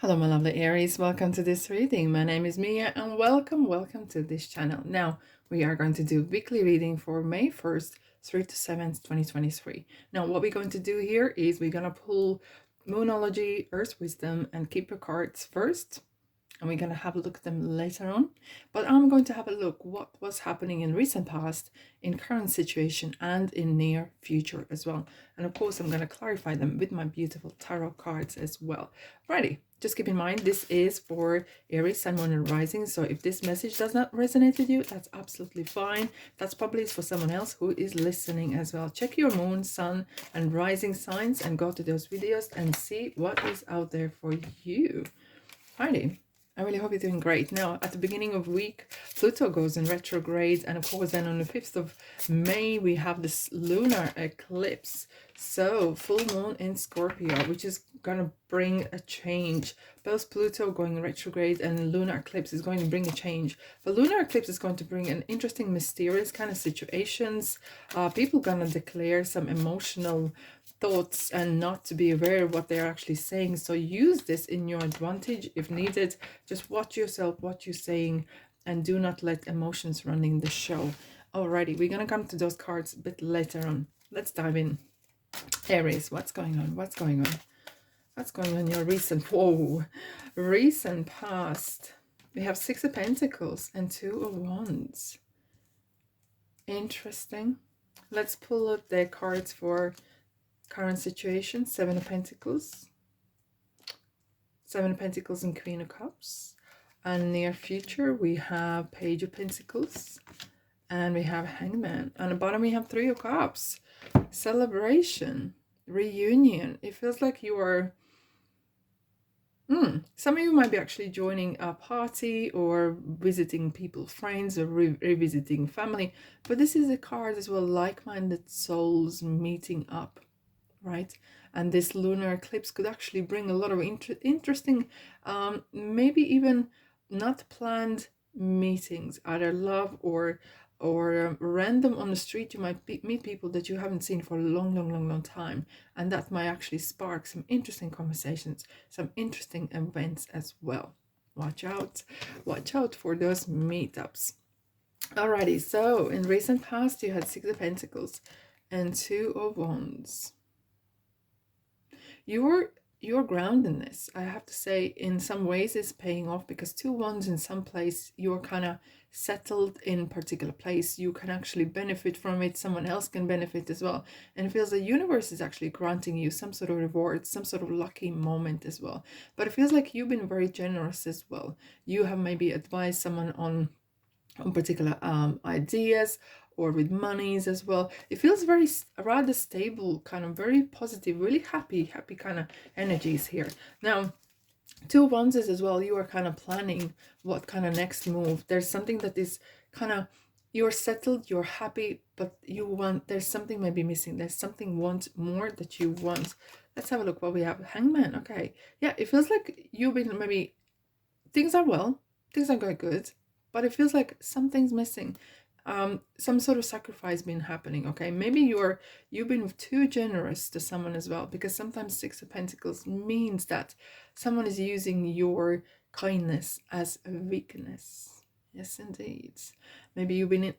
Hello, my lovely Aries. Welcome to this reading. My name is Mia and welcome to this channel. Now, we are going to do weekly reading for May 1st, 3 to 7th, 2023. Now, what we're going to do here is we're going to pull Moonology, Earth Wisdom, and keep your cards first. And we're going to have a look at them later on. But I'm going to have a look what was happening in recent past, in current situation, and in near future as well. And of course, I'm going to clarify them with my beautiful tarot cards as well. Righty, just keep in mind, this is for Aries, Sun, Moon, and Rising. So if this message does not resonate with you, that's absolutely fine. That's probably for someone else who is listening as well. Check your Moon, Sun, and Rising signs and go to those videos and see what is out there for you. Righty. I really hope you're doing great. Now, at the beginning of week, Pluto goes in retrograde. And of course, then on the 5th of May, we have this lunar eclipse. So, full moon in Scorpio, which is going to bring a change. Both Pluto going retrograde and lunar eclipse is going to bring a change. The lunar eclipse is going to bring an interesting, mysterious kind of situations. People going to declare some emotional thoughts and not to be aware of what they're actually saying. So use this in your advantage if needed. Just watch yourself, what you're saying, and do not let emotions running the show. Alrighty, we're gonna come to those cards a bit later on. Let's dive in. Aries, what's going on? What's going on? What's going on in your recent past? We have 6 of Pentacles and 2 of Wands. Interesting. Let's pull out the cards for current situation. 7 of Pentacles. 7 of Pentacles and Queen of Cups. And near future, we have Page of Pentacles. And we have Hangman. On the bottom, we have 3 of Cups. Celebration. Reunion. It feels like you are... some of you might be actually joining a party or visiting people's friends or revisiting family. But this is a card as well, like-minded souls meeting up. Right, and this lunar eclipse could actually bring a lot of interesting, maybe even not planned meetings, either love or random on the street. You might meet people that you haven't seen for a long time, and that might actually spark some interesting conversations, some interesting events as well. Watch out for those meetups. Alrighty, so in recent past you had 6 of Pentacles and 2 of Wands. Your groundedness, I have to say, in some ways is paying off, because 2 Wands in some place, you're kind of settled in particular place. You can actually benefit from it. Someone else can benefit as well. And it feels the universe is actually granting you some sort of reward, some sort of lucky moment as well. But it feels like you've been very generous as well. You have maybe advised someone on particular ideas, or with monies as well. It feels very rather stable, kind of very positive, really happy kind of energies here. Now, 2 Wands is as well, you are kind of planning what kind of next move. There's something that is kind of, you're settled, you're happy, but you want, there's something maybe missing. There's something more that you want. Let's have a look what we have. Hangman. Okay, yeah, it feels like you've been, maybe things are going good, but it feels like something's missing. Some sort of sacrifice been happening. Okay, maybe you've been too generous to someone as well, because sometimes 6 of Pentacles means that someone is using your kindness as a weakness. Yes, indeed. Maybe you've been,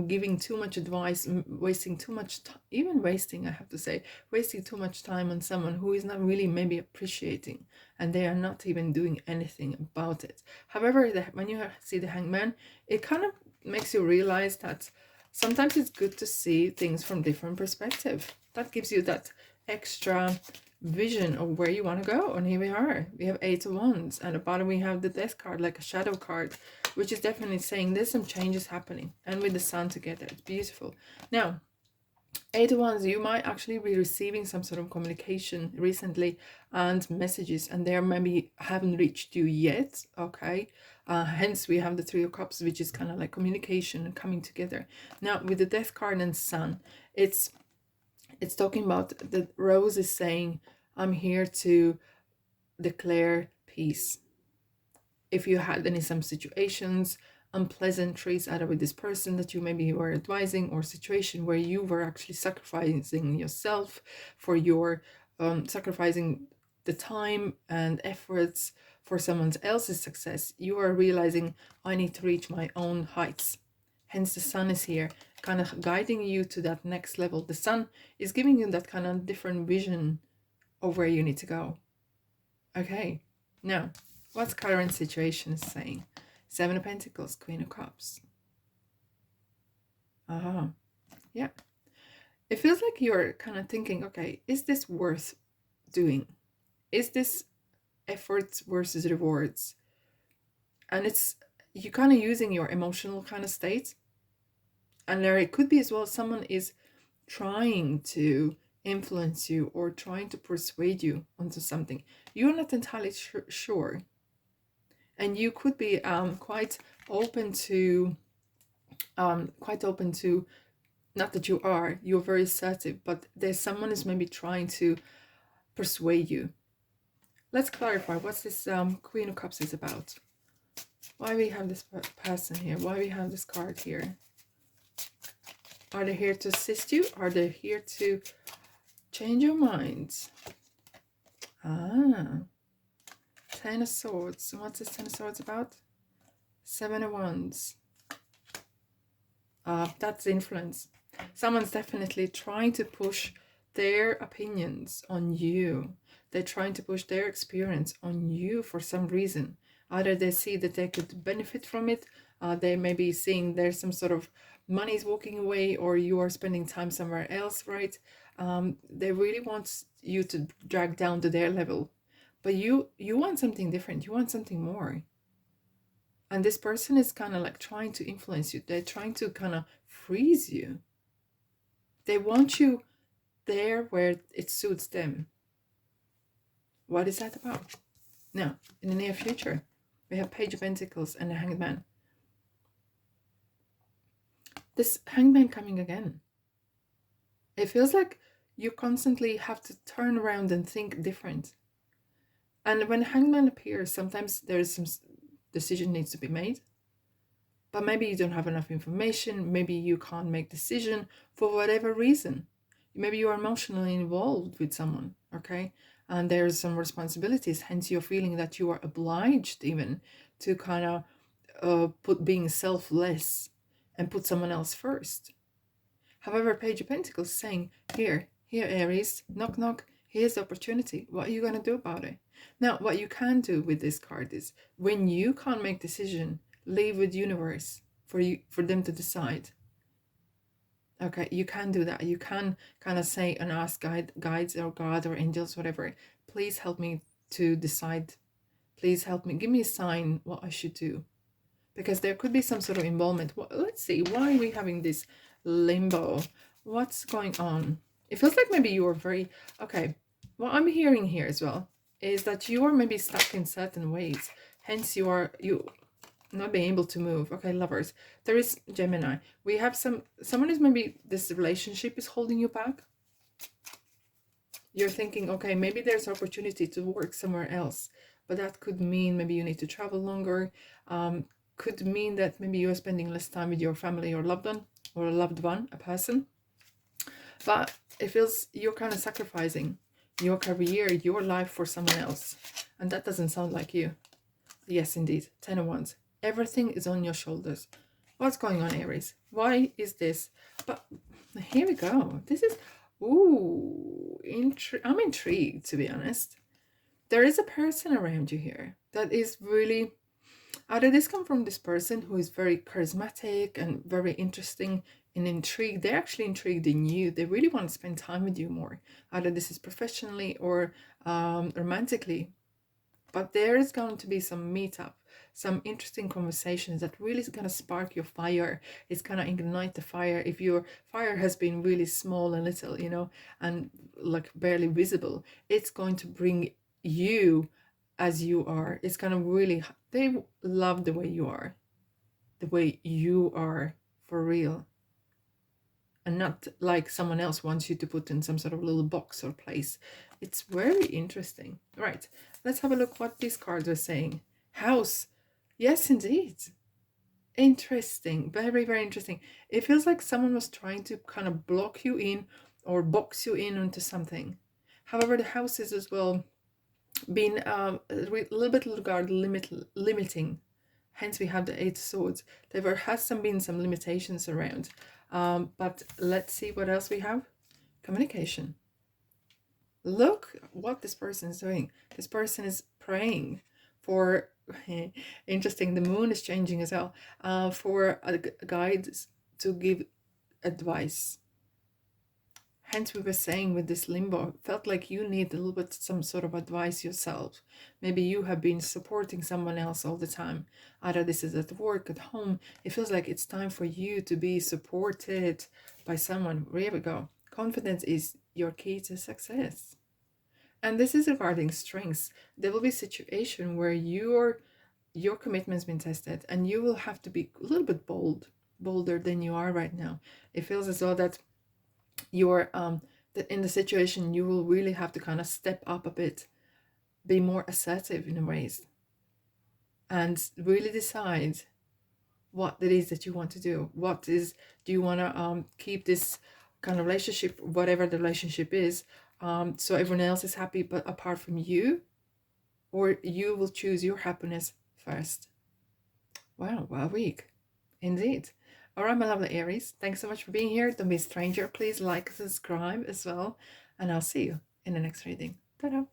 giving too much advice, wasting too much time, even wasting, I have to say, wasting too much time on someone who is not really maybe appreciating, and they are not even doing anything about it. However, when you see the Hangman, it kind of makes you realize that sometimes it's good to see things from different perspective. That gives you that extra vision of where you want to go. And here we are, we have 8 of Wands, and at the bottom we have the Death card, like a shadow card, which is definitely saying there's some changes happening. And with the Sun together, it's beautiful. Now, 8 of Wands, you might actually be receiving some sort of communication recently and messages, and they maybe haven't reached you yet. Okay, hence we have the 3 of Cups, which is kind of like communication and coming together. Now with the Death card and Sun, it's talking about the Rose is saying, I'm here to declare peace. If you had some situations, unpleasantries, either with this person that you maybe were advising, or situation where you were actually sacrificing yourself for your sacrificing the time and efforts for someone else's success, you are realizing, I need to reach my own heights. Hence the sun is here, kind of guiding you to that next level. The sun is giving you that kind of different vision of where you need to go. Okay, now, what's current situation saying? Seven of Pentacles, Queen of Cups. Yeah. It feels like you're kind of thinking, okay, is this worth doing? Is this efforts versus rewards? And it's, you kind of using your emotional kind of state. And there it could be as well, someone is trying to influence you or trying to persuade you onto something. You're not entirely sure. And you could be quite open to, not that you're very assertive, but there's someone is maybe trying to persuade you. Let's clarify what's this Queen of Cups is about. Why we have this person here? Why we have this card here? Are they here to assist you? Are they here to change your minds? Ten of Swords. What's this Ten of Swords about? Seven of Wands. That's influence. Someone's definitely trying to push their opinions on you. They're trying to push their experience on you for some reason. Either they see that they could benefit from it, they may be seeing there's some sort of money's walking away, or you are spending time somewhere else, right? They really want you to drag down to their level. But you want something different. You want something more. And this person is kind of like trying to influence you. They're trying to kind of freeze you. They want you there where it suits them. What is that about? Now, in the near future, we have Page of Pentacles and the Hanged Man. This Hanged Man coming again. It feels like you constantly have to turn around and think different. And when Hanged Man appears, sometimes there's some decision needs to be made. But maybe you don't have enough information. Maybe you can't make decision for whatever reason. Maybe you are emotionally involved with someone, okay? And there's some responsibilities. Hence, you're feeling that you are obliged even to kind of put being selfless and put someone else first. However, Page of Pentacles is saying, here, Aries, knock, knock, here's the opportunity. What are you going to do about it? Now, what you can do with this card is, when you can't make decision, leave with universe for them to decide. Okay, you can do that. You can kind of say and ask guides or God or angels, whatever, please help me to decide. Please help me. Give me a sign what I should do. Because there could be some sort of involvement. Well, let's see. Why are we having this limbo? What's going on? It feels like maybe you are very... Okay, what I'm hearing here as well is that you are maybe stuck in certain ways. Hence, you not being able to move. Okay, lovers. There is Gemini. We have someone who's maybe this relationship is holding you back. You're thinking, okay, maybe there's opportunity to work somewhere else, but that could mean maybe you need to travel longer. Could mean that maybe you're spending less time with your family or loved one, a person. But it feels you're kind of sacrificing your career, your life for someone else. And that doesn't sound like you. Yes, indeed. 10 of Wands. Everything is on your shoulders. What's going on, Aries? Why is this? But here we go. This is, ooh, I'm intrigued, to be honest. There is a person around you here that is really, either this come from this person who is very charismatic and very interesting and intrigued. They're actually intrigued in you. They really want to spend time with you more. Either this is professionally or romantically. But there is going to be some meetup, some interesting conversations that really is going to spark your fire. It's going to ignite the fire. If your fire has been really small and little, you know, and like barely visible, it's going to bring you as you are. It's going to really, they love the way you are for real. And not like someone else wants you to put in some sort of little box or place. It's very interesting. Right, let's have a look what these cards are saying. House. Yes, indeed. Interesting. Very, very interesting. It feels like someone was trying to kind of block you in or box you in onto something. However, the house is as well been a little bit regard limiting. Hence we have the Eight of Swords. There has been some limitations around. But let's see what else we have. Communication. Look what this person is doing. This person is praying for, interesting, the moon is changing as well, for a guide to give advice. Hence we were saying with this limbo, felt like you need a little bit some sort of advice yourself. Maybe you have been supporting someone else all the time. Either this is at work, at home. It feels like it's time for you to be supported by someone. Here we go. Confidence is your key to success. And this is regarding strengths. There will be a situation where your commitment's been tested and you will have to be a little bit bolder than you are right now. It feels as though that you're in the situation you will really have to kind of step up a bit, be more assertive in ways, and really decide what it is that you want to do. Do you want to keep this kind of relationship, whatever the relationship is, so everyone else is happy but apart from you, or you will choose your happiness first? Wow, what a week indeed. All right, my lovely Aries, thanks so much for being here. Don't be a stranger. Please like, subscribe as well, and I'll see you in the next reading. Ta-da!